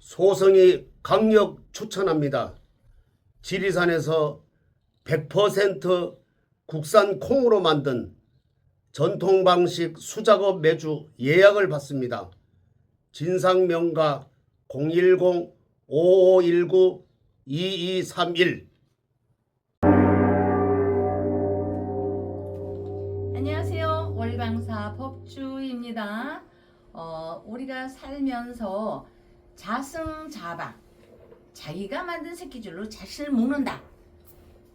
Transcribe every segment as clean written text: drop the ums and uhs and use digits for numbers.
소성이 강력 추천합니다. 지리산에서 100% 국산 콩으로 만든 전통 방식 수작업 매주 예약을 받습니다. 진상명가 010-5519-2231. 안녕하세요. 월강사 법주입니다. 우리가 살면서 자승자박, 자기가 만든 새끼줄로 자신을 묶는다.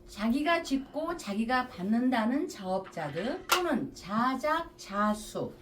자기가 짓고 자기가 받는다는 자업자들 또는 자작자수는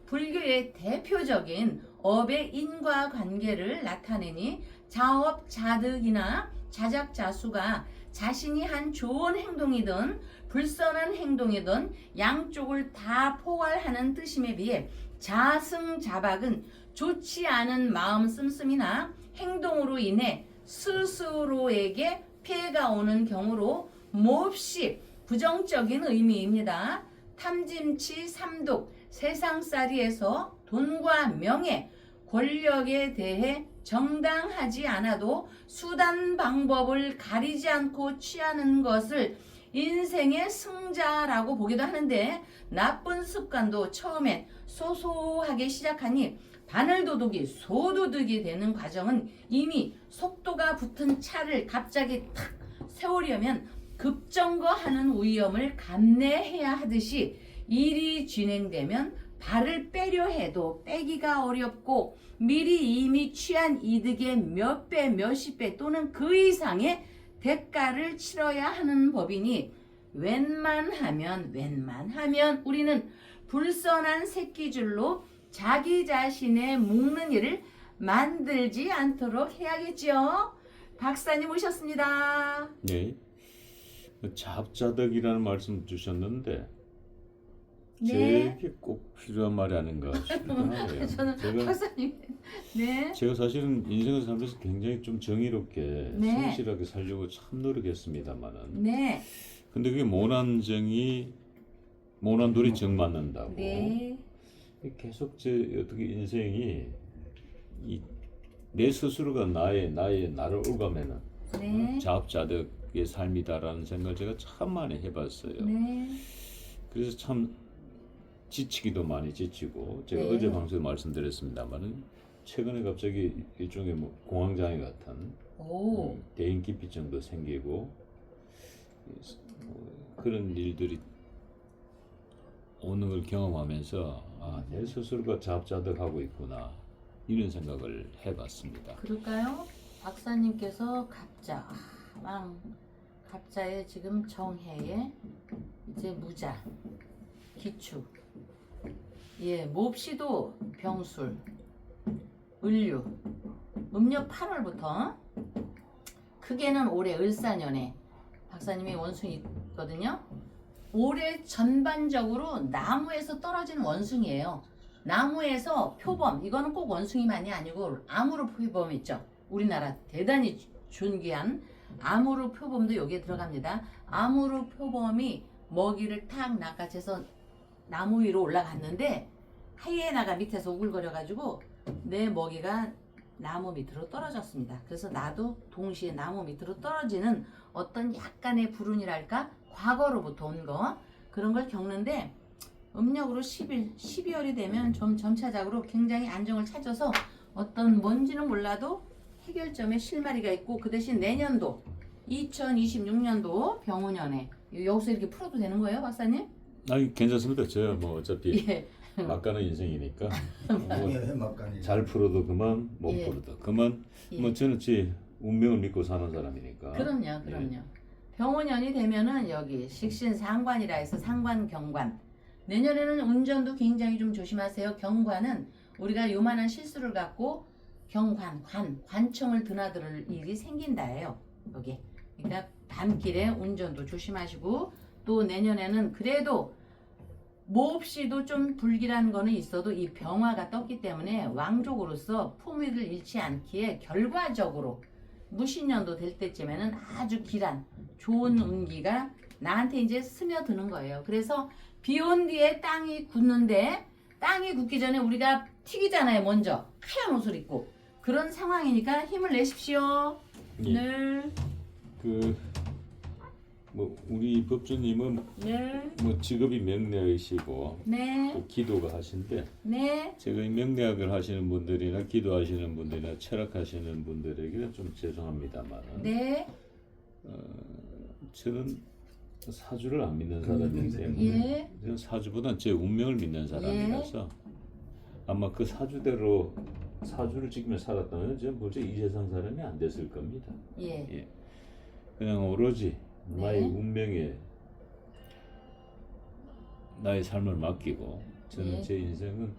불교의 대표적인 업의 인과관계를 나타내니 자업자득이나 자작자수가 자신이 한 좋은 행동이든 불선한 행동이든 양쪽을 다 포괄하는 뜻임에 비해 자승자박은 좋지 않은 마음 씀씀이나 행동으로 인해 스스로에게 피해가 오는 경우로 몹시 부정적인 의미입니다. 탐짐치 삼독 세상살이에서 돈과 명예, 권력에 대해 정당하지 않아도 수단 방법을 가리지 않고 취하는 것을 인생의 승자라고 보기도 하는데, 나쁜 습관도 처음엔 소소하게 시작하니 바늘도둑이 소도둑이 되는 과정은 이미 속도가 붙은 차를 갑자기 탁 세우려면 급정거하는 위험을 감내해야 하듯이, 일이 진행되면 발을 빼려 해도 빼기가 어렵고 미리 이미 취한 이득의 몇 배, 몇십 배 또는 그 이상의 대가를 치러야 하는 법이니 웬만하면 우리는 불선한 새끼줄로 자기 자신의 묶는 일을 만들지 않도록 해야겠죠. 박사님 오셨습니다. 네. 자업자득이라는 말씀 주셨는데 네. 제게 꼭 필요한 말이 아닌가 싶기도 하네요. 저는 박사님. 네. 제가 사실은 인생을 살면서 굉장히 좀 정의롭게 네. 성실하게 살려고 참 노력했습니다만은, 네. 근데 그게 모난정이 모난돌이 정 맞는다고 네. 계속 제 어떻게 인생이 내 스스로가 나를 올가매는 네. 자업자득의 삶이다라는 생각을 제가 참 많이 해봤어요. 네. 그래서 참 지치기도 많이 지치고, 제가 네. 어제 방송에 말씀드렸습니다만은 최근에 갑자기 일종의 뭐 공황장애 같은 오. 대인기피증도 생기고 그런 일들이 오는 걸 경험하면서 내 스스로가 자업자득하고 있구나, 이런 생각을 해봤습니다. 그럴까요? 박사님께서 갑자, 갑자에 지금 정해에 이제 무자, 기축, 몹시도 병술, 을류, 음력 8월부터 크게는 올해 을사년에 박사님이 원숭이 있거든요. 올해 전반적으로 나무에서 떨어진 원숭이에요. 나무에서 표범, 이거는 꼭 원숭이만이 아니고 아무르 표범 있죠. 우리나라 대단히 존귀한 아무르 표범도 여기에 들어갑니다. 아무르 표범이 먹이를 탁 낚아채서 나무 위로 올라갔는데 하이에나가 밑에서 우글거려가지고 내 먹이가 나무 밑으로 떨어졌습니다. 그래서 나도 동시에 나무 밑으로 떨어지는 어떤 약간의 불운이랄까, 과거로부터 온 거, 그런 걸 겪는데, 음력으로 12월이 되면 좀 점차적으로 굉장히 안정을 찾아서 어떤 뭔지는 몰라도 해결점에 실마리가 있고, 그 대신 내년도 2026년도 병원년에 여기서 이렇게 풀어도 되는 거예요, 박사님? 아니, 괜찮습니다. 제가 뭐 어차피 예. 막가는 인생이니까 예, 막간이. 잘 풀어도 그만, 못 예. 풀어도 그만. 예. 뭐 저는 제 운명을 믿고 사는 사람이니까. 그럼요. 병원년이 되면은 여기 식신상관이라 해서 상관, 경관. 내년에는 운전도 굉장히 좀 조심하세요. 경관은 우리가 요만한 실수를 갖고 관청을 드나들 일이 생긴다예요. 여기. 그러니까 밤길에 운전도 조심하시고, 또 내년에는 그래도 몹시도 좀 불길한 거는 있어도 이 병화가 떴기 때문에 왕족으로서 품위를 잃지 않기에 결과적으로 무신년도 될 때쯤에는 아주 길한 좋은 운기가 나한테 이제 스며드는 거예요. 그래서 비 온 뒤에 땅이 굳는데, 땅이 굳기 전에 우리가 튀기잖아요. 먼저 하얀 옷을 입고 그런 상황이니까 힘을 내십시오. 예. 네. 뭐 우리 법주님은 네. 뭐 직업이 명례이시고 네. 또 기도가 하신데 네. 제가 이 명례학을 하시는 분들이나 기도하시는 분들이나 철학하시는 분들에게는 좀 죄송합니다만 네. 저는 사주를 안 믿는 사람이기 때문에 예. 저는 사주보다는 제 운명을 믿는 사람이라서 아마 그 사주대로 사주를 지키며 살았다면 저는 벌써 이 세상 사람이 안 됐을 겁니다. 예. 예. 그냥 오로지 나의 네. 운명에 나의 삶을 맡기고 저는 예. 제 인생은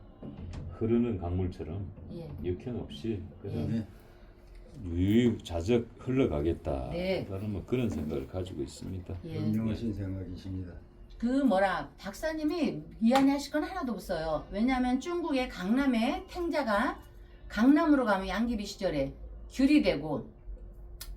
흐르는 강물처럼 예. 역행 없이 그냥 네. 유유자적 흘러가겠다. 네. 라는 뭐 그런 생각을 가지고 있습니다. 예. 현명하신 생각이십니다. 그 뭐라 박사님이 미안해하실 건 하나도 없어요. 왜냐하면 중국의 강남에 탱자가 강남으로 가면 양귀비 시절에 귤이 되고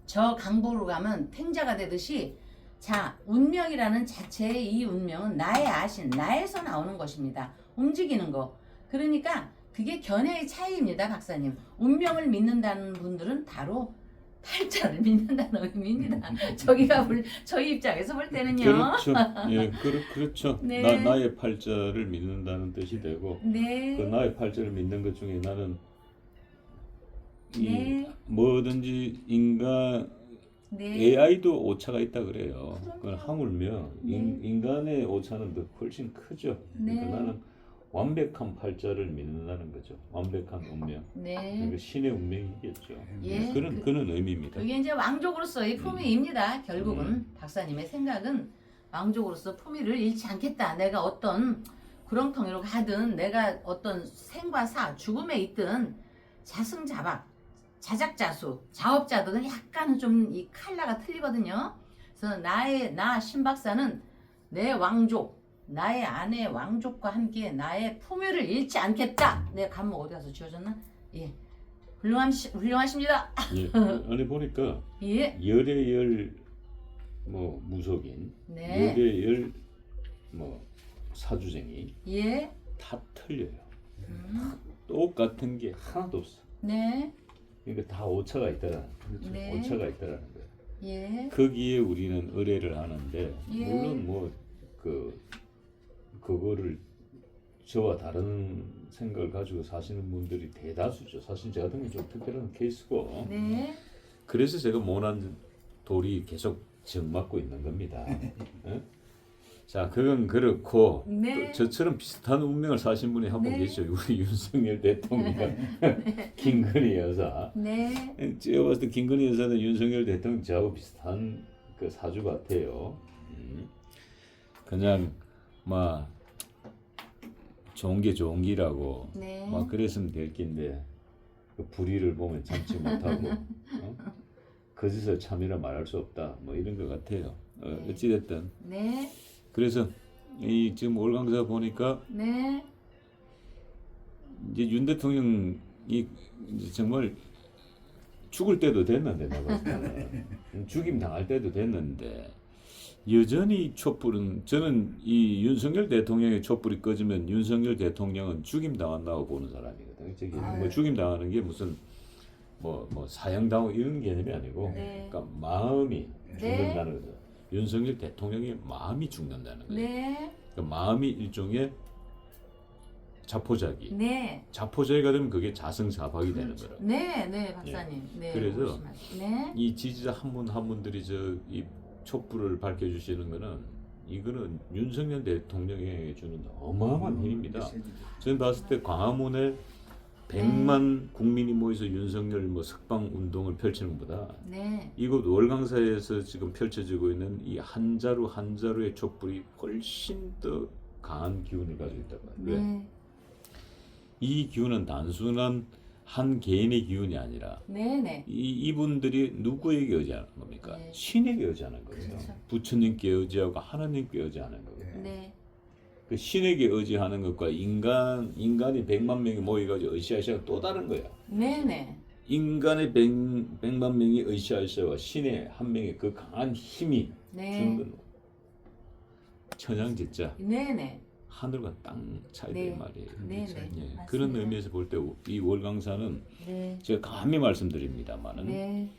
저 강북으로 가면 탱자가 되듯이 자 운명이라는 자체의 이 운명은 나의 아신 나에서 나오는 것입니다. 움직이는 거. 그러니까 그게 견해의 차이입니다, 박사님. 운명을 믿는다는 분들은 바로 팔자를 믿는다는 의미입니다. 저희 입장에서 볼 때는요. 그렇죠. 예, 그렇죠. 네. 나의 팔자를 믿는다는 뜻이 되고 네. 그 나의 팔자를 믿는 것 중에 나는 이 네. 뭐든지 인간 네. AI도 오차가 있다 그래요. 그건 하물며 네. 인간의 오차는 더 훨씬 크죠. 네. 그러니까 나는 완벽한 팔자를 믿는다는 거죠. 완벽한 운명. 네. 그러니까 신의 운명이겠죠. 예. 그런 의미입니다. 그게 이제 왕족으로서의 품위입니다. 결국은 박사님의 생각은 왕족으로서 품위를 잃지 않겠다. 내가 어떤 구렁텅이로 가든 내가 어떤 생과 사, 죽음에 있든 자승자박, 자작자수, 자업자득은 약간은 좀 이 칼라가 틀리거든요. 그래서 나 신박사는 내 왕족, 나의 아내 왕족과 함께 나의 품위를 잃지 않겠다. 내 감목 어디 가서 지워졌나? 예, 훌륭하십니다. 예. 아니 보니까 예, 열의 열 뭐 무속인, 네, 열의 열 뭐 사주쟁이 예, 다 틀려요. 음, 똑같은 게 하나도 없어. 네, 그러니까 다 오차가 있다라는 그렇죠. 네. 오차가 있다라는 거예요. 예, 거기에 우리는 의뢰를 하는데 예. 물론 뭐 그거를 저와 다른 생각을 가지고 사시는 분들이 대다수죠. 사실 저 같은 경우는 좀 특별한 케이스고 네, 그래서 제가 모난 돌이 계속 정맞고 있는 겁니다. 예? 자, 그건 그렇고 네. 또 저처럼 비슷한 운명을 사신 분이 한 분 네. 계시죠. 우리 윤석열 대통령, 김건희 여사. 네, 제가 봤을 때 김건희 여사는 윤석열 대통령 저하고 비슷한 그 사주 같아요. 그냥 막 좋은 게 좋은 기라고 네. 막 그랬으면 될 낀데 그 불의를 보면 참지 못하고 거짓을 참이라 말할 수 없다. 뭐 이런 것 같아요. 네. 어찌됐든 네, 그래서 이 지금 올강사 보니까 네, 이제 윤 대통령이 이제 정말 죽을 때도 됐는데 내가 봤을 때는 죽임 당할 때도 됐는데 여전히 촛불은 저는 이 윤석열 대통령의 촛불이 꺼지면 윤석열 대통령은 죽임 당한다고 보는 사람이거든요. 저기 뭐 죽임 당하는 게 무슨 뭐 사형 당하고 이런 개념이 아니고 네. 그러니까 마음이 네. 죽는다는 거죠. 윤석열 대통령의 마음이 죽는다는 거예요. 네, 그러니까 마음이 일종의 자포자기. 네, 자포자기가 되면 그게 자승자박이 되는 거라. 네, 네, 박사님. 네, 그래서 말씀하세요. 네, 이 지지자 한 분 한 분들이 저 이 촛불을 밝혀주시는 거는 이거는 윤석열 대통령에게 주는 어마어마한 힘입니다. 저는 봤을 때 광화문에 100만 국민이 모여서 윤석열 뭐 석방 운동을 펼치는 것보다 네, 이곳 월강사에서 지금 펼쳐지고 있는 이 한 자루 한 자루의 촛불이 훨씬 더 강한 기운을 가지고 있다고 해요. 왜? 네, 이 기운은 단순한 한 개인의 기운이 아니라 네, 네, 이분들이 누구에게 의지하는 겁니까? 네. 신에게 의지하는 거예요. 그렇죠. 부처님께 의지하고 하나님께 의지하는 거예요. 네, 그 신에게 의지하는 것과 인간이 100만 명이 모여가지고 의시하시가 또 다른 거야. 네, 네, 인간의 100만 명이 의시하시와 신의 한 명의 그 강한 힘이 주는 네, 건 천양지자 네, 네, 하늘과 땅 차이다 네. 이 말이에요. 네, 네. 예, 맞습니다. 그런 의미에서 볼 때 이 월강사는 네. 제가 감히 말씀드립니다만은 네.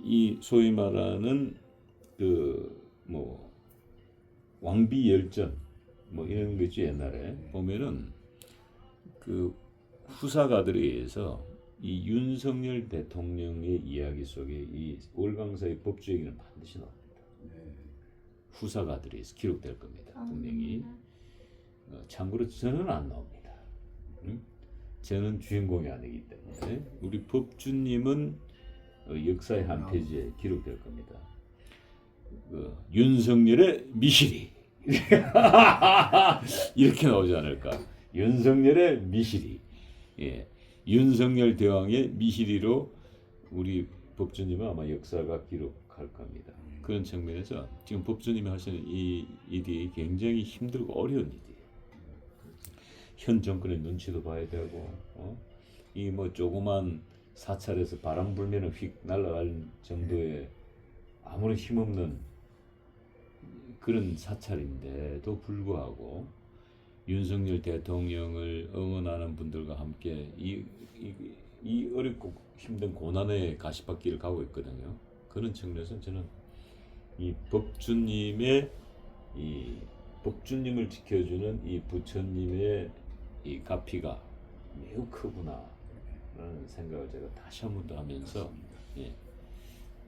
이 소위 말하는 그 뭐 왕비 열전 뭐 이런 거 있죠. 옛날에 보면은 그 후사가들에 의해서 이 윤석열 대통령의 이야기 속에 이 월강사의 법주 얘기는 반드시 나옵니다. 후사가들에 의해서 기록될 겁니다. 분명히. 참고로 저는 안 나옵니다. 저는 주인공이 아니기 때문에 우리 법주님은 역사의 한 페이지에 기록될 겁니다. 윤석열의 미실이 이렇게 나오지 않을까? 윤석열의 미실이, 예, 윤석열 대왕의 미실이로 우리 법주님은 아마 역사가 기록할 겁니다. 그런 측면에서 지금 법주님이 하시는 이 일이 굉장히 힘들고 어려운 일이에요. 현 정권의 눈치도 봐야 되고, 이 뭐 조그만 사찰에서 바람 불면은 휙 날아갈 정도의 아무런 힘없는 그런 사찰인데도 불구하고 윤석열 대통령을 응원하는 분들과 함께 이 어렵고 힘든 고난의 가시밭길을 가고 있거든요. 그런 측면에서 저는 이 법주님의 이 법주님을 지켜주는 이 부처님의 이 가피가 매우 크구나라는 생각을 제가 다시 한 번 더 하면서 예,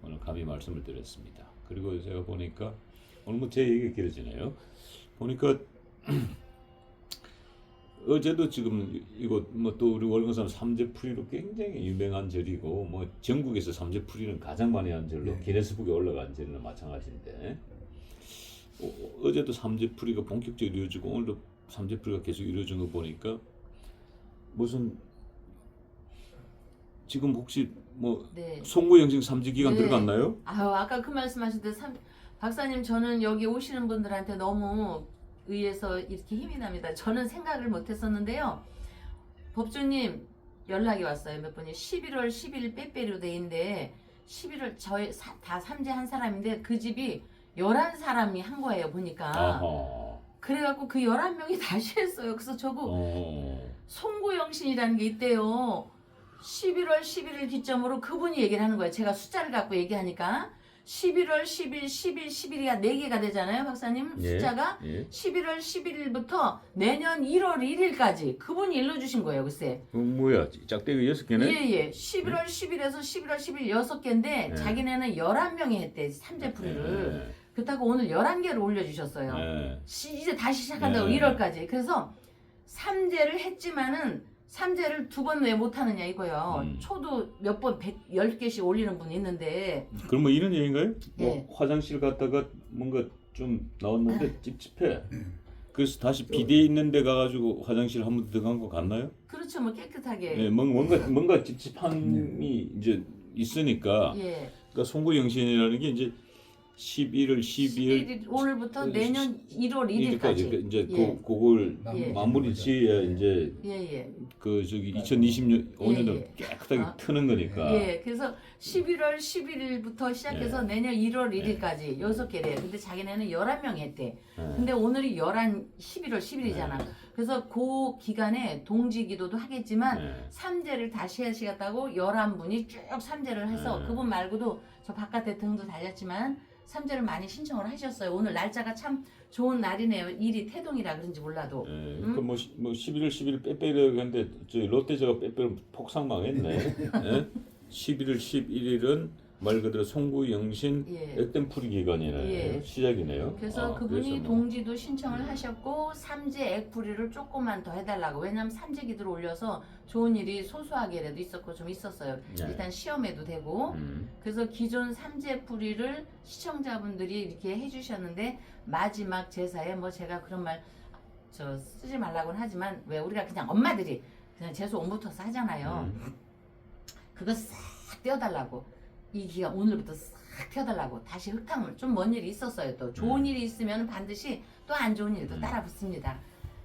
오늘 감히 말씀을 드렸습니다. 그리고 제가 보니까 오늘 뭐 제 얘기가 길어지네요. 보니까 어제도 지금 이거 뭐 또 우리 월급산 삼재풀이로 굉장히 유명한 절이고 뭐 전국에서 삼재풀이는 가장 많이 한 절로 기네스북에 올라간 절이나 마찬가지인데 어제도 삼재풀이가 본격적으로 이루어지고 오늘도 삼재풀이가 계속 이루어진 거 보니까 무슨 지금 혹시 뭐 네. 송구영신 삼재기간 네. 들어갔나요? 아유, 아까 그 말씀하실 때 박사님, 저는 여기 오시는 분들한테 너무 의해서 이렇게 힘이 납니다. 저는 생각을 못 했었는데요. 법주님 연락이 왔어요. 몇 분이 11월 10일 빼빼로 데이인데 11월 저희 다 삼재한 사람인데 그 집이 11사람이 한 거예요. 보니까. 아하. 그래갖고 그 11명이 다시 했어요. 그래서 저거 송구영신이라는 게 있대요. 11월 11일 기점으로 그분이 얘기를 하는 거예요. 제가 숫자를 갖고 얘기하니까 11월 10일, 10일, 11이가 4개가 되잖아요. 박사님 예, 숫자가 예. 11월 11일부터 내년 1월 1일까지 그분이 일러주신 거예요. 글쎄. 뭐야 짝대기 6개네? 예예. 11월 10일에서 11월 10일 6개인데 네. 자기네는 11명이 했대. 삼재풀이를. 그렇다고 오늘 11개를 올려주셨어요. 네. 이제 다시 시작한다고 네. 1월까지. 그래서 삼재를 했지만은 삼재를 2번 왜 못하느냐 이거요. 초도 몇 번 10개씩 올리는 분이 있는데 그럼 뭐 이런 얘기인가요? 예. 뭐 화장실 갔다가 뭔가 좀 나왔는데 찝찝해. 그래서 다시 비대 있는 데 가가지고 화장실 한 번 들어간 거 같나요? 그렇죠. 뭐 깨끗하게. 예, 뭔가 찝찝함이 이제 있으니까. 예. 그러니까 송구영신이라는 게 이제 11월 12일 11일 오늘부터 내년 1월 1일까지. 이제 예. 그걸 예. 마무리 지어야 이제 예예. 그 저기 2025년도 예. 깨끗하게 아. 트는 거니까. 예. 그래서 11월 11일부터 시작해서 예. 내년 1월 1일까지 6개래. 근데 자기네는 11명 했대. 예. 근데 오늘이 11월 10일이잖아. 그래서 그 기간에 동지기도도 하겠지만 예. 삼재를 다시 하시겠다고 11분이 쭉 삼재를 해서 네. 그분 말고도 저 바깥에 등도 달렸지만 삼재를 많이 신청을 하셨어요. 오늘 날짜가 참 좋은 날이네요. 일이 태동이라 그런지 몰라도. 예, 그러니까 뭐 11월 10일 빼빼로 했는데 저희 롯데제가 빼빼로 폭삭 망했네. 예? 11월 11일은 말 그대로 송구영신 예. 액땜풀이 기간이네요. 예. 시작이네요. 그래서 아, 그분이 그래서 뭐. 동지도 신청을 하셨고 삼재 액풀이를 조금만 더 해달라고. 왜냐면 삼재기도를 올려서 좋은 일이 소소하게라도 있었고 좀 있었어요. 네. 일단 시험에도 되고. 그래서 기존 삼재풀이를 시청자분들이 이렇게 해주셨는데 마지막 제사에 뭐 제가 그런 말 저 쓰지 말라고는 하지만 왜 우리가 그냥 엄마들이 그냥 재수 옴부터서 하잖아요. 그거 싹 떼어달라고. 이 기간 오늘부터 싹 펴달라고. 다시 흙탕물 좀 먼 일이 있었어요. 또 좋은 일이 있으면 반드시 또 안 좋은 일도 따라 붙습니다.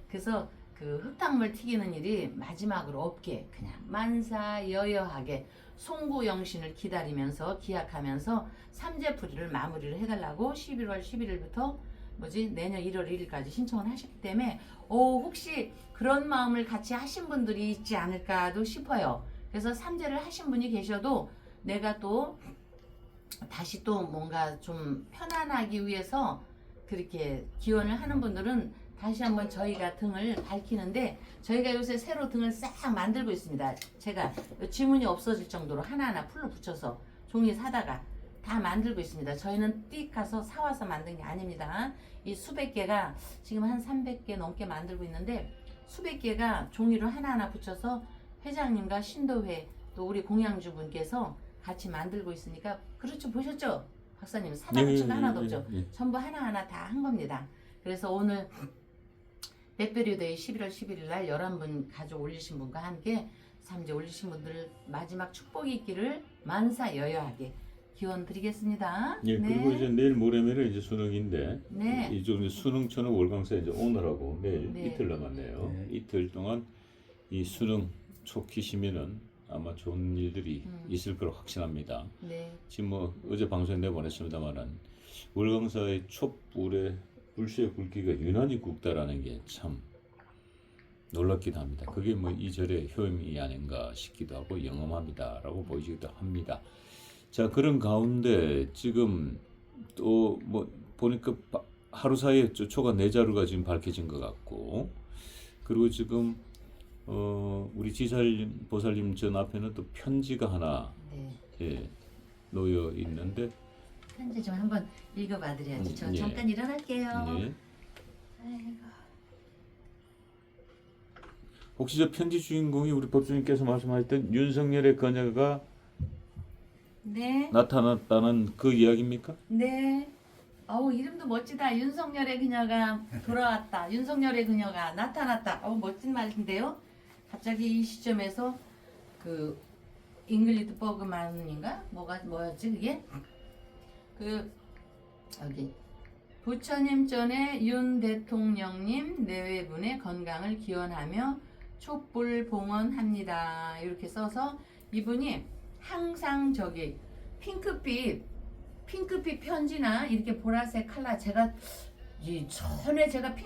그래서 그 흙탕물 튀기는 일이 마지막으로 없게 그냥 만사여여하게 송구영신을 기다리면서 기약하면서 삼재풀이를 마무리를 해달라고 11월 11일부터 내년 1월 1일까지 신청을 하셨기 때문에 혹시 그런 마음을 같이 하신 분들이 있지 않을까도 싶어요. 그래서 삼재를 하신 분이 계셔도 내가 또 다시 또 뭔가 좀 편안하기 위해서 그렇게 기원을 하는 분들은 다시 한번 저희가 등을 밝히는데, 저희가 요새 새로 등을 싹 만들고 있습니다. 제가 지문이 없어질 정도로 하나하나 풀로 붙여서 종이 사다가 다 만들고 있습니다. 저희는 띡 가서 사와서 만든 게 아닙니다. 이 수백 개가 지금 한 300개 넘게 만들고 있는데, 수백 개가 종이로 하나하나 붙여서 회장님과 신도회 또 우리 공양주 분께서 같이 만들고 있으니까, 그렇죠, 보셨죠? 박사님 사다 붙인 거 하나도 없죠? 전부 하나하나 다 한 겁니다. 그래서 오늘 백베리데이 11월 11일 날 11분 가족 올리신 분과 함께 삼재 올리신 분들 마지막 축복이 있기를 만사 여여하게 기원 드리겠습니다. 예, 그리고 이제 내일 모레면은 이제 수능인데, 네. 이쪽 수능 초능 월강사 이제 오늘하고 내일 네. 이틀 남았네요. 네. 이틀 동안 이 수능 초키시면은 아마 좋은 일들이 있을 거로 확신합니다. 네. 지금 뭐 어제 방송에 내보냈습니다만은 월강사의 촛불에 불씨의 굵기가 유난히 굵다라는 게 참 놀랍기도 합니다. 그게 뭐 이 절의 효임이 아닌가 싶기도 하고 영험합니다라고 보이기도 합니다. 자, 그런 가운데 지금 또 뭐 보니까 하루 사이에 초가 4자루가 지금 밝혀진 것 같고, 그리고 지금 우리 지살님 보살님 전 앞에는 또 편지가 하나 네. 예, 놓여 있는데, 편지 좀 한번 읽어봐 드려야지. 저 예. 잠깐 일어날게요. 예. 아이고. 혹시 저 편지 주인공이 우리 법주님께서 말씀하셨던 윤석열의 그녀가 네. 나타났다는 그 이야기입니까? 네. 어우, 이름도 멋지다. 윤석열의 그녀가 돌아왔다. 윤석열의 그녀가 나타났다. 어우, 멋진 말인데요. 갑자기 이 시점에서 그 잉글리드 버그만인가? 뭐였지 그게? 여기 부처님 전에 윤 대통령님 내외분의 건강을 기원하며 촛불 봉헌합니다. 이렇게 써서 이분이 항상 저기 핑크빛 편지나 이렇게 보라색 컬러, 제가 전에 제가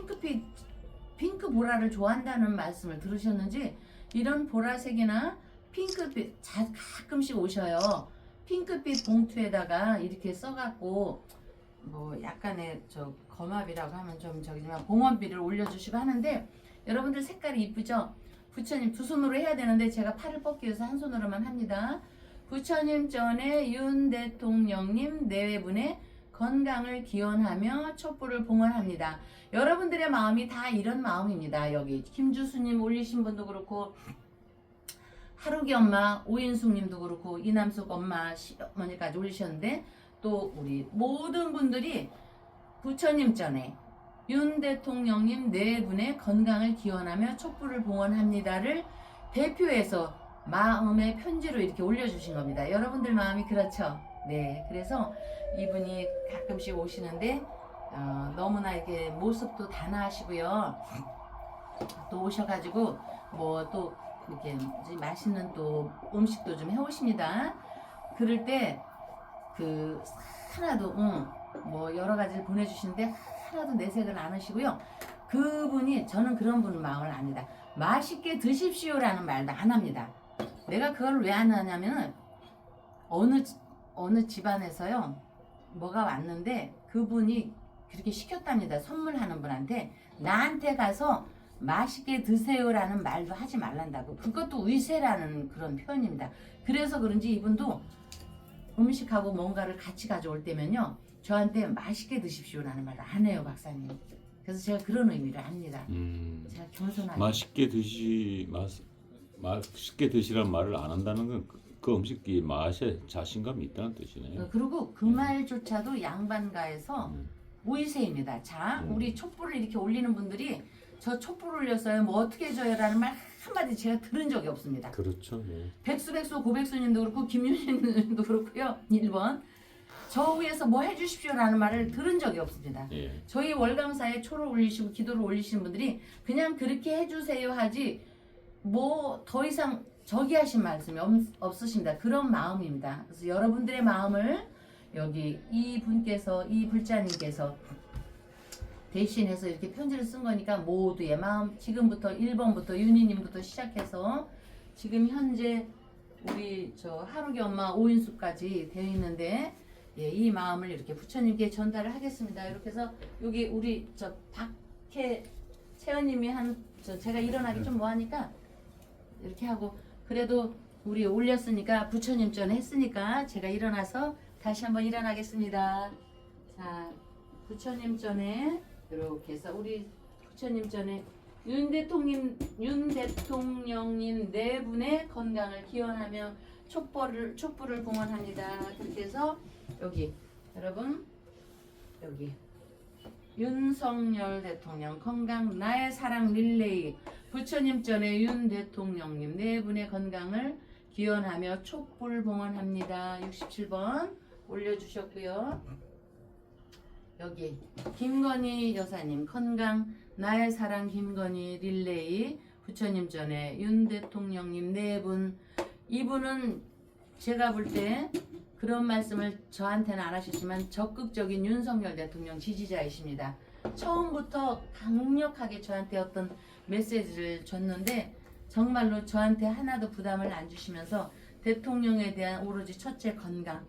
핑크 보라를 좋아한다는 말씀을 들으셨는지, 이런 보라색이나 핑크빛 가끔씩 오셔요. 핑크빛 봉투에다가 이렇게 써갖고 뭐 약간의 저 검합이라고 하면 좀 저기지만 봉헌비를 올려주시고 하는데, 여러분들 색깔이 이쁘죠? 부처님 두 손으로 해야 되는데 제가 팔을 뻗기 위해서 한 손으로만 합니다. 부처님 전에 윤 대통령님 내외분의 건강을 기원하며 촛불을 봉헌합니다. 여러분들의 마음이 다 이런 마음입니다. 여기 김주수님 올리신 분도 그렇고, 하루기 엄마, 오인숙님도 그렇고, 이남숙 엄마, 시어머니까지 올리셨는데, 또 우리 모든 분들이 부처님 전에 윤 대통령님 네 분의 건강을 기원하며 촛불을 봉헌합니다를 대표해서 마음의 편지로 이렇게 올려주신 겁니다. 여러분들 마음이 그렇죠? 네, 그래서 이분이 가끔씩 오시는데 너무나 이렇게 모습도 단아하시고요. 또 오셔가지고 뭐 또 이렇게 맛있는 또 음식도 좀 해오십니다. 그럴 때 그 하나도 뭐 여러 가지를 보내주시는데 하나도 내색을 안 하시고요. 그분이, 저는 그런 분 마음을 압니다. 맛있게 드십시오라는 말도 안 합니다. 내가 그걸 왜 안 하냐면은 어느 집안에서요 뭐가 왔는데 그분이 그렇게 시켰답니다. 선물하는 분한테 나한테 가서 맛있게 드세요라는 말도 하지 말란다고. 그것도 위세라는 그런 표현입니다. 그래서 그런지 이분도 음식하고 뭔가를 같이 가져올 때면요 저한테 맛있게 드십시오라는 말을 안 해요, 박사님. 그래서 제가 그런 의미를 압니다. 제가 겸손하게 맛있게 드시란 말을 안 한다는 건 그 음식이 맛에 자신감이 있다는 뜻이네요. 그리고 그 말조차도 양반가에서 모이세입니다. 자, 우리 촛불을 이렇게 올리는 분들이 저 촛불 올렸어요, 뭐 어떻게 해줘요 라는 말 한마디 제가 들은 적이 없습니다. 그렇죠. 예. 백수 고백수님도 그렇고 김윤희님도 그렇고요. 1번 저 위에서 뭐 해주십시오 라는 말을 들은 적이 없습니다. 예. 저희 월강사에 초를 올리시고 기도를 올리시는 분들이 그냥 그렇게 해주세요 하지 뭐 더 이상 저기 하신 말씀이 없으십니다. 그런 마음입니다. 그래서 여러분들의 마음을 여기 이 분께서, 이 불자님께서 대신해서 이렇게 편지를 쓴 거니까 모두의 마음, 지금부터 1번부터 윤희님부터 시작해서 지금 현재 우리 저 하루기 엄마 오인수까지 되어 있는데, 예, 이 마음을 이렇게 부처님께 전달을 하겠습니다. 이렇게 해서 여기 우리 저 박혜 채연님이 제가 일어나기 좀 뭐하니까 이렇게 하고, 그래도 우리 올렸으니까 부처님 전에 했으니까 제가 일어나서 다시 한번 일어나겠습니다. 자, 부처님 전에 이렇게 해서 우리 부처님 전에 윤 대통령님 네 분의 건강을 기원하며 촛불을 봉헌합니다. 그렇게 해서 여기 여러분 여기 윤석열 대통령 건강 나의 사랑 릴레이 부처님 전에 윤 대통령님 네 분의 건강을 기원하며 촛불 봉헌합니다. 67번 올려주셨고요. 여기 김건희 여사님 건강 나의 사랑 김건희 릴레이 부처님 전에 윤 대통령님 네 분, 이분은 제가 볼 때 그런 말씀을 저한테는 안 하셨지만 적극적인 윤석열 대통령 지지자이십니다. 처음부터 강력하게 저한테 어떤 메시지를 줬는데 정말로 저한테 하나도 부담을 안 주시면서 대통령에 대한 오로지 첫째 건강,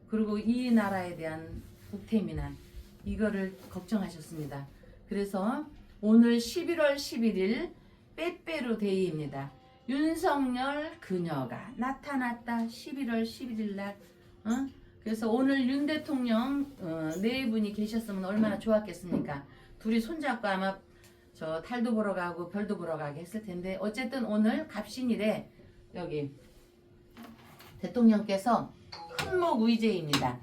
그리고 이 나라에 대한 국태민안, 이거를 걱정하셨습니다. 그래서 오늘 11월 11일 빼빼로 데이입니다. 윤석열 그녀가 나타났다. 11월 11일 날. 그래서 오늘 윤 대통령 네 분이 계셨으면 얼마나 좋았겠습니까? 둘이 손잡고 아마 저 달도 보러 가고 별도 보러 가게 했을 텐데, 어쨌든 오늘 갑신일에 여기 대통령께서 흔목의제입니다.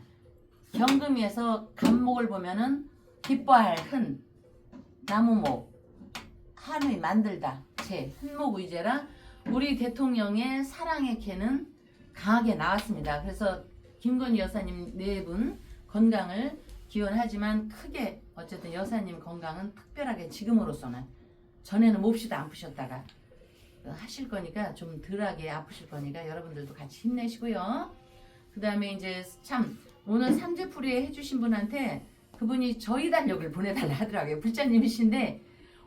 경금에서 간목을 보면은 기뻐할 흔, 나무목, 한의 만들다, 재, 흔목의제라 우리 대통령의 사랑의 개는 강하게 나왔습니다. 그래서 김건희 여사님 네 분 건강을 기원하지만 크게 어쨌든 여사님 건강은 특별하게 지금으로서는, 전에는 몹시도 안 푸셨다가 하실 거니까 좀 덜하게 아프실 거니까 여러분들도 같이 힘내시고요. 그 다음에 이제 참 오늘 삼재풀이에 해주신 분한테 그분이 저희 달력을 보내달라 하더라고요. 불자님이신데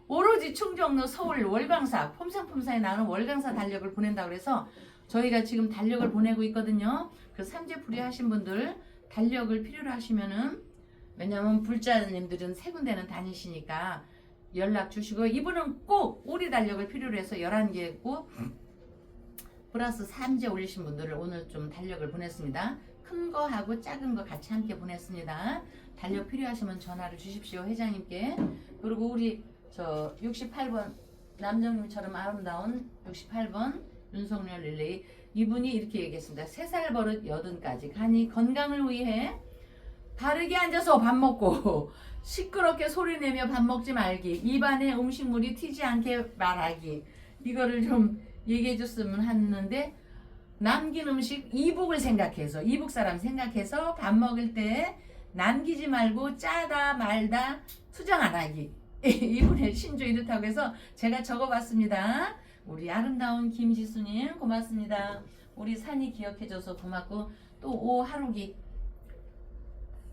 오로지 충정로 서울 월강사 폼상폼사에 나오는 월강사 달력을 보낸다고 그래서 저희가 지금 달력을 보내고 있거든요. 그 삼재풀이 하신 분들 달력을 필요로 하시면은, 왜냐면 불자님들은 세 군데는 다니시니까 연락 주시고, 이분은 꼭 우리 달력을 필요로 해서 11개고 플러스 삼재 올리신 분들을 오늘 좀 달력을 보냈습니다. 큰 거하고 작은 거 같이 함께 보냈습니다. 달력 필요하시면 전화를 주십시오, 회장님께. 그리고 우리 저 68번 남정님처럼 아름다운 68번 윤석열 릴레이, 이분이 이렇게 얘기했습니다. 3살 버릇 80까지 가니 건강을 위해 바르게 앉아서 밥 먹고 시끄럽게 소리내며 밥 먹지 말기, 입안에 음식물이 튀지 않게 말하기, 이거를 좀 얘기해 줬으면 하는데, 남긴 음식 이북을 생각해서, 이북 사람 생각해서 밥 먹을 때 남기지 말고 짜다 말다 투정 안 하기. 이분의 신조 이렇다고 해서 제가 적어봤습니다. 우리 아름다운 김지수님 고맙습니다. 우리 산이 기억해줘서 고맙고, 또 오하루기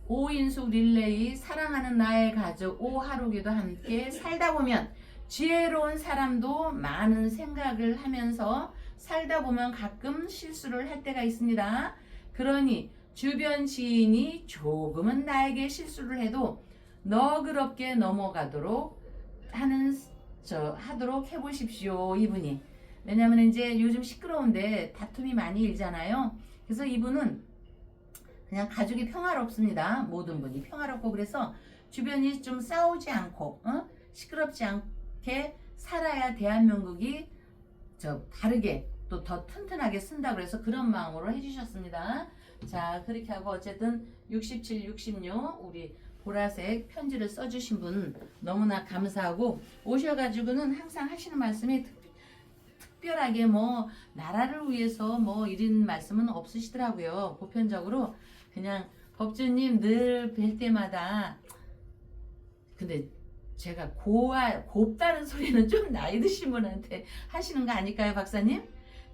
오인숙 릴레이 사랑하는 나의 가족 오하루기도 함께 살다 보면 지혜로운 사람도 많은 생각을 하면서 살다 보면 가끔 실수를 할 때가 있습니다. 그러니 주변 지인이 조금은 나에게 실수를 해도 너그럽게 넘어가도록 하도록 해보십시오. 이분이 왜냐면 이제 요즘 시끄러운데 다툼이 많이 일잖아요. 그래서 이분은 그냥 가족이 평화롭습니다. 모든 분이 평화롭고, 그래서 주변이 좀 싸우지 않고 시끄럽지 않게 살아야 대한민국이 다르게 또 더 튼튼하게 쓴다고 그래서 그런 마음으로 해주셨습니다. 자, 그렇게 하고 어쨌든 67, 66 우리 보라색 편지를 써주신 분 너무나 감사하고, 오셔가지고는 항상 하시는 말씀이 특별하게 뭐 나라를 위해서 뭐 이런 말씀은 없으시더라고요. 보편적으로 그냥 법주님 늘 뵐 때마다, 근데 제가 곱다는 소리는 좀 나이 드신 분한테 하시는 거 아닐까요, 박사님?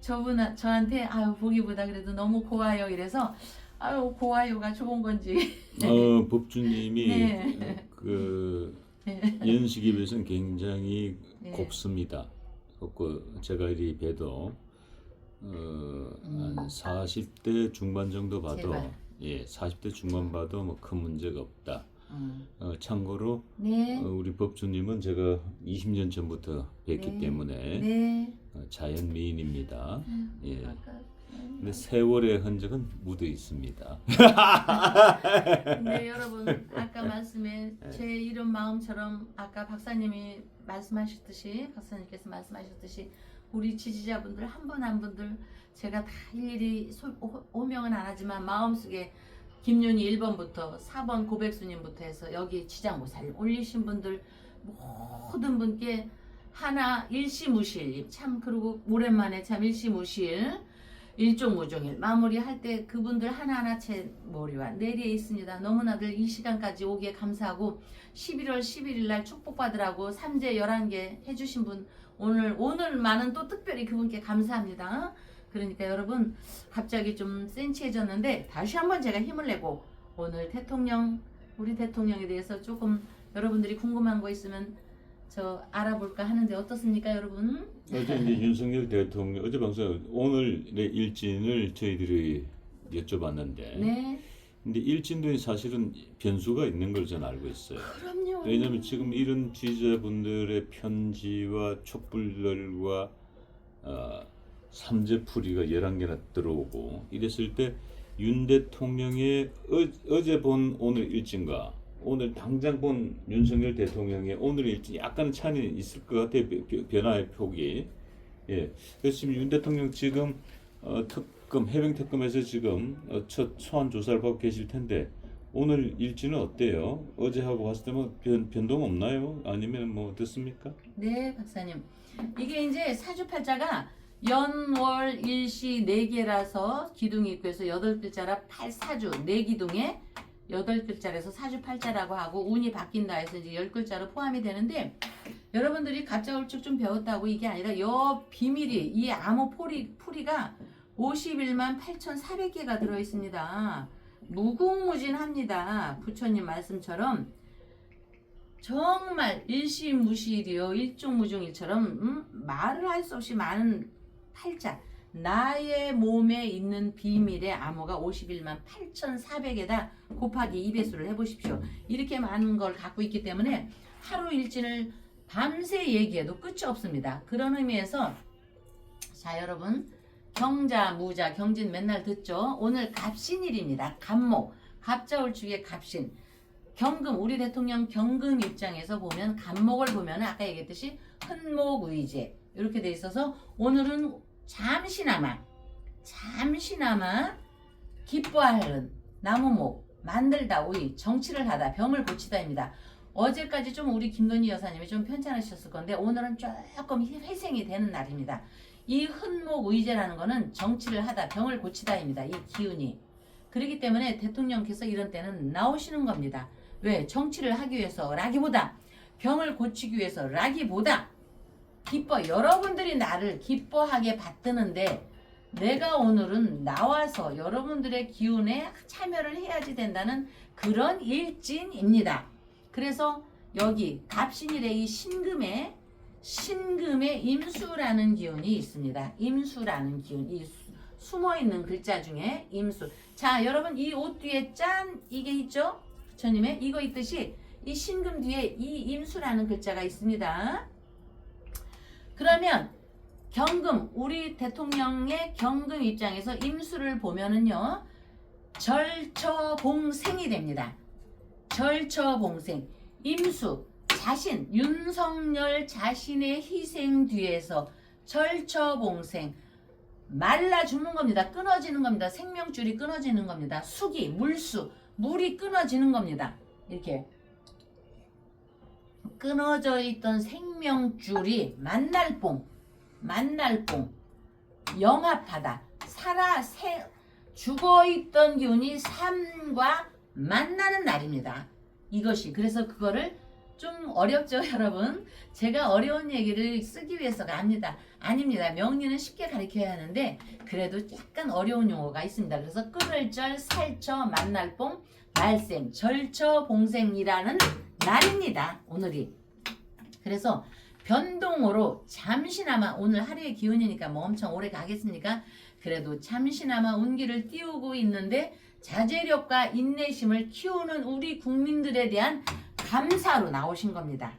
저한테 아유 보기보다 그래도 너무 고와요 이래서 아유 고와요가 좋은 건지. 법주님이 네. 그 연식에 비해서는 굉장히 네. 곱습니다. 곱고 제가 이리 봬도 한 40대 중반 정도 봐도 제발. 예, 40대 중반 봐도 뭐 큰 문제가 없다. 참고로 네. 우리 법주님은 제가 20년 전부터 뵀기 네. 때문에 네. 자연 미인입니다. 예. 아까 근데 세월의 흔적은 묻어 있습니다. 네, 여러분 아까 말씀에 제 이런 마음처럼 아까 박사님이 박사님께서 말씀하셨듯이 우리 지지자분들 한 분 한 분들 제가 다 일일이 호명은 안 하지만 마음속에 김윤희 1번부터 4번 고백수님부터 해서 여기 지장보살님 올리신 분들 모든 분께 하나 일시무실 참 그리고 오랜만에 참 일시무실 일종무종일 마무리할 때 그분들 하나하나 제 머리와 뇌리에 있습니다. 너무나들 이 시간까지 오기에 감사하고 11월 11일 날 축복받으라고 삼재 11개 해주신 분 오늘만은 또 특별히 그분께 감사합니다. 그러니까 여러분 갑자기 좀 센치해졌는데 다시 한번 제가 힘을 내고 오늘 우리 대통령에 대해서 조금 여러분들이 궁금한 거 있으면 저 알아볼까 하는데 어떻습니까 여러분? 어제 이제 윤석열 대통령 어제 방송 오늘의 일진을 저희들이 여쭤봤는데 네. 근데 일진도 사실은 변수가 있는 걸 저는 알고 있어요. 그럼요. 왜냐하면 지금 이런 지지자분들의 편지와 촛불들과 삼재풀이가 11개나 들어오고 이랬을 때 윤 대통령의 어제 본 오늘 일진과 오늘 당장 본 윤석열 대통령의 오늘 일진 약간 차이는 있을 것 같아요. 변화의 폭이. 예. 그래서 지금 윤 대통령 지금 해병 특검에서 지금 첫 소환 조사를 받고 계실 텐데 오늘 일지는 어때요? 어제하고 봤을 때 뭐 변동 없나요? 아니면 뭐 어떻습니까? 네, 박사님. 이게 이제 사주팔자가 연월 일시 4개라서 기둥이 있고 해서 8글자라 사주 4기둥에 8글자라서 사주팔자라고 하고 운이 바뀐다 해서 이제 10글자로 포함이 되는데 여러분들이 갑자울축 좀 배웠다고 이게 아니라 여 비밀이 이 암호 풀이가 51만 8,400개가 들어있습니다. 무궁무진합니다. 부처님 말씀처럼 정말 일시무실이요 일종무중일처럼 말을 할 수 없이 많은 팔자 나의 몸에 있는 비밀의 암호가 51만 8,400에다 곱하기 2배수를 해보십시오. 이렇게 많은 걸 갖고 있기 때문에 하루 일진을 밤새 얘기해도 끝이 없습니다. 그런 의미에서 자 여러분 경자 무자 경진 맨날 듣죠. 오늘 갑신일입니다. 갑목 갑자울축의 갑신 경금 우리 대통령 경금 입장에서 보면 갑목을 보면 아까 얘기했듯이 흔목의제 이렇게 돼 있어서 오늘은 잠시나마 기뻐하는 나무목 만들다 오이 정치를 하다 병을 고치다입니다. 어제까지 좀 우리 김건희 여사님이 좀 편찮으셨을 건데 오늘은 조금 회생이 되는 날입니다. 이 흔목의제라는 거는 정치를 하다 병을 고치다입니다. 이 기운이 그렇기 때문에 대통령께서 이런 때는 나오시는 겁니다. 왜? 정치를 하기 위해서라기보다 병을 고치기 위해서라기보다 여러분들이 나를 기뻐하게 받드는데 내가 오늘은 나와서 여러분들의 기운에 참여를 해야지 된다는 그런 일진입니다. 그래서 여기 갑신일의 이 신금에 임수라는 기운이 있습니다. 임수라는 기운, 이 숨어있는 글자 중에 임수. 자 여러분 이 옷 뒤에 짠 이게 있죠? 부처님의 이거 있듯이 이 신금 뒤에 이 임수라는 글자가 있습니다. 그러면 경금 우리 대통령의 경금 입장에서 임수를 보면은요 절처봉생이 됩니다. 절처봉생 임수 자신 윤석열 자신의 희생 뒤에서 절처봉생 말라 죽는 겁니다. 끊어지는 겁니다. 생명줄이 끊어지는 겁니다. 수기 물이 끊어지는 겁니다. 이렇게 끊어져 있던 생명줄이 만날뽕 영합하다 죽어있던 기운이 삶과 만나는 날입니다. 이것이 그래서 그거를 좀 어렵죠 여러분. 제가 어려운 얘기를 쓰기 위해서가 아닙니다. 명리는 쉽게 가르쳐야 하는데 그래도 약간 어려운 용어가 있습니다. 그래서 끊을 절 살처 만날뽕 말생 절처 봉생이라는 날입니다. 오늘이. 그래서 변동으로 잠시나마 오늘 하루의 기운이니까 뭐 엄청 오래 가겠습니까? 그래도 잠시나마 운기를 띄우고 있는데 자제력과 인내심을 키우는 우리 국민들에 대한 감사로 나오신 겁니다.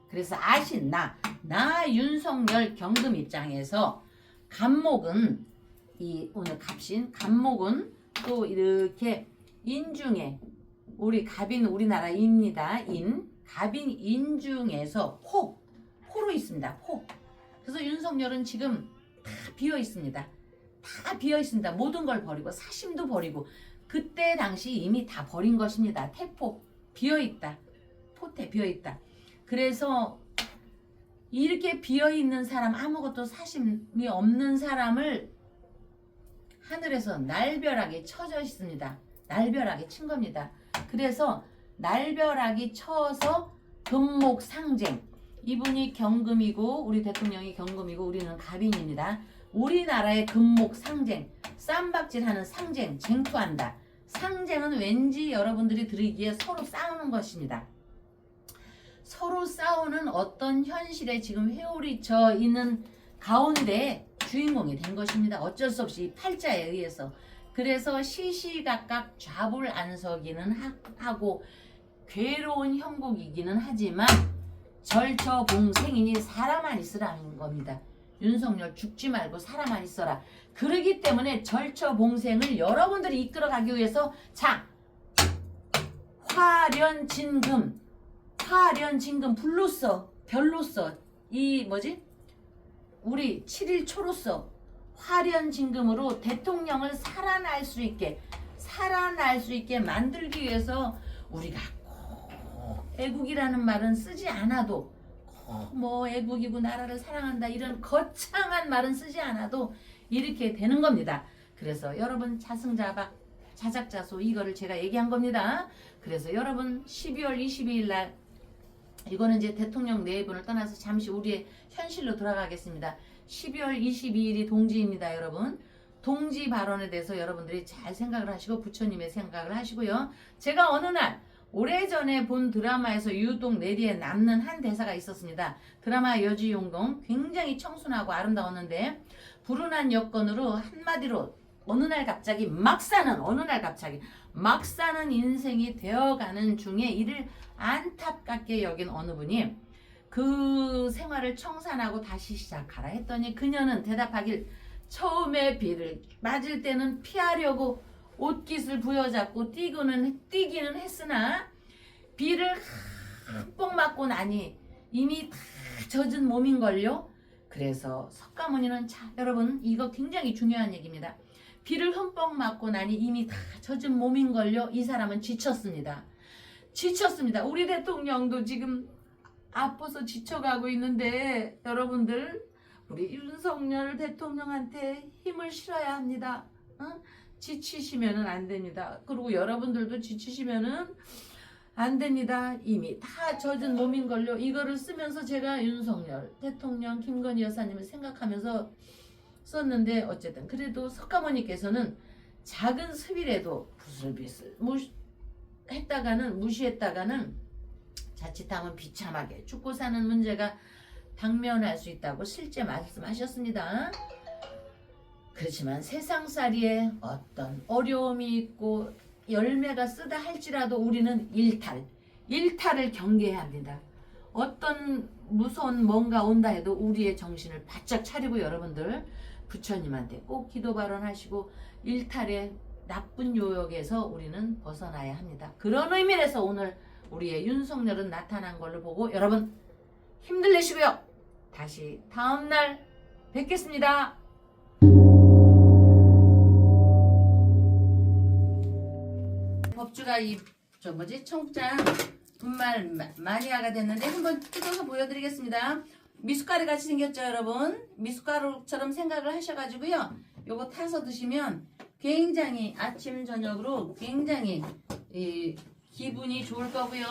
그래서 아신 나 윤석열 경금 입장에서 간목은 오늘 갑신 간목은 또 이렇게 인중에 우리 갑인 우리나라입니다. 갑인 인중에서 포로 있습니다. 포. 그래서 윤석열은 지금 다 비어 있습니다. 다 비어 있습니다. 모든 걸 버리고 사심도 버리고 그때 당시 이미 다 버린 것입니다. 태포 비어 있다. 포태 비어 있다. 그래서 이렇게 비어 있는 사람 아무것도 사심이 없는 사람을 하늘에서 날벼락이 쳐져 있습니다. 날벼락이 친 겁니다. 그래서 날벼락이 쳐서 금목 상쟁. 이분이 경금이고 우리 대통령이 경금이고 우리는 갑인입니다. 우리나라의 금목 상쟁. 쌈박질하는 상쟁. 쟁투한다. 상쟁은 왠지 여러분들이 들으기에 서로 싸우는 것입니다. 서로 싸우는 어떤 현실에 지금 회오리 쳐 있는 가운데 주인공이 된 것입니다. 어쩔 수 없이 팔자에 의해서. 그래서 시시각각 좌불안석이는 하고 괴로운 형국이기는 하지만 절처봉생이니 살아만 있으라는 겁니다. 윤석열 죽지 말고 살아만 있어라. 그러기 때문에 절처봉생을 여러분들이 이끌어가기 위해서 화련진금 불로써 별로써 우리 7일 초로서 화련진금으로 대통령을 살아날 수 있게 만들기 위해서 우리가 꼭 애국이라는 말은 쓰지 않아도 뭐 애국이고 나라를 사랑한다 이런 거창한 말은 쓰지 않아도 이렇게 되는 겁니다. 그래서 여러분 자승자박 자작자소 이거를 제가 얘기한 겁니다. 그래서 여러분 12월 22일 날 이거는 이제 대통령 내분을 떠나서 잠시 우리의 현실로 돌아가겠습니다. 12월 22일이 동지입니다, 여러분. 동지 발언에 대해서 여러분들이 잘 생각을 하시고 부처님의 생각을 하시고요. 제가 어느 날 오래전에 본 드라마에서 유동 내리에 남는 한 대사가 있었습니다. 드라마 여주용동 굉장히 청순하고 아름다웠는데 불운한 여건으로 한마디로 어느 날 갑자기 막 사는 인생이 되어가는 중에 이를 안타깝게 여긴 어느 분이 그 생활을 청산하고 다시 시작하라 했더니 그녀는 대답하길 처음에 비를 맞을 때는 피하려고 옷깃을 부여잡고 뛰기는 했으나 비를 흠뻑 맞고 나니 이미 다 젖은 몸인걸요. 그래서 석가모니는 여러분 이거 굉장히 중요한 얘기입니다. 비를 흠뻑 맞고 나니 이미 다 젖은 몸인걸요. 이 사람은 지쳤습니다. 우리 대통령도 지금 아파서 지쳐가고 있는데 여러분들 우리 윤석열 대통령한테 힘을 실어야 합니다. 지치시면은 안 됩니다. 그리고 여러분들도 지치시면은 안 됩니다. 이미 다 젖은 몸인걸요. 이거를 쓰면서 제가 윤석열 대통령 김건희 여사님을 생각하면서 썼는데 어쨌든 그래도 석가모니께서는 작은 습이라도 부슬비슬 무시했다가는 자칫하면 비참하게 죽고 사는 문제가 당면할 수 있다고 실제 말씀하셨습니다. 그렇지만 세상살이에 어떤 어려움이 있고 열매가 쓰다 할지라도 우리는 일탈을 경계해야 합니다. 어떤 무서운 뭔가 온다 해도 우리의 정신을 바짝 차리고 여러분들 부처님한테 꼭 기도 발언하시고 일탈의 나쁜 요역에서 우리는 벗어나야 합니다. 그런 의미에서 오늘 우리의 윤석열은 나타난 걸로 보고 여러분 힘들 내시고요. 다시 다음날 뵙겠습니다. 법주가 청장 분말 마니아가 됐는데 한번 뜯어서 보여드리겠습니다. 미숫가루 같이 생겼죠, 여러분? 미숫가루처럼 생각을 하셔가지고요. 요거 타서 드시면 굉장히 아침 저녁으로 굉장히 기분이 좋을 거고요.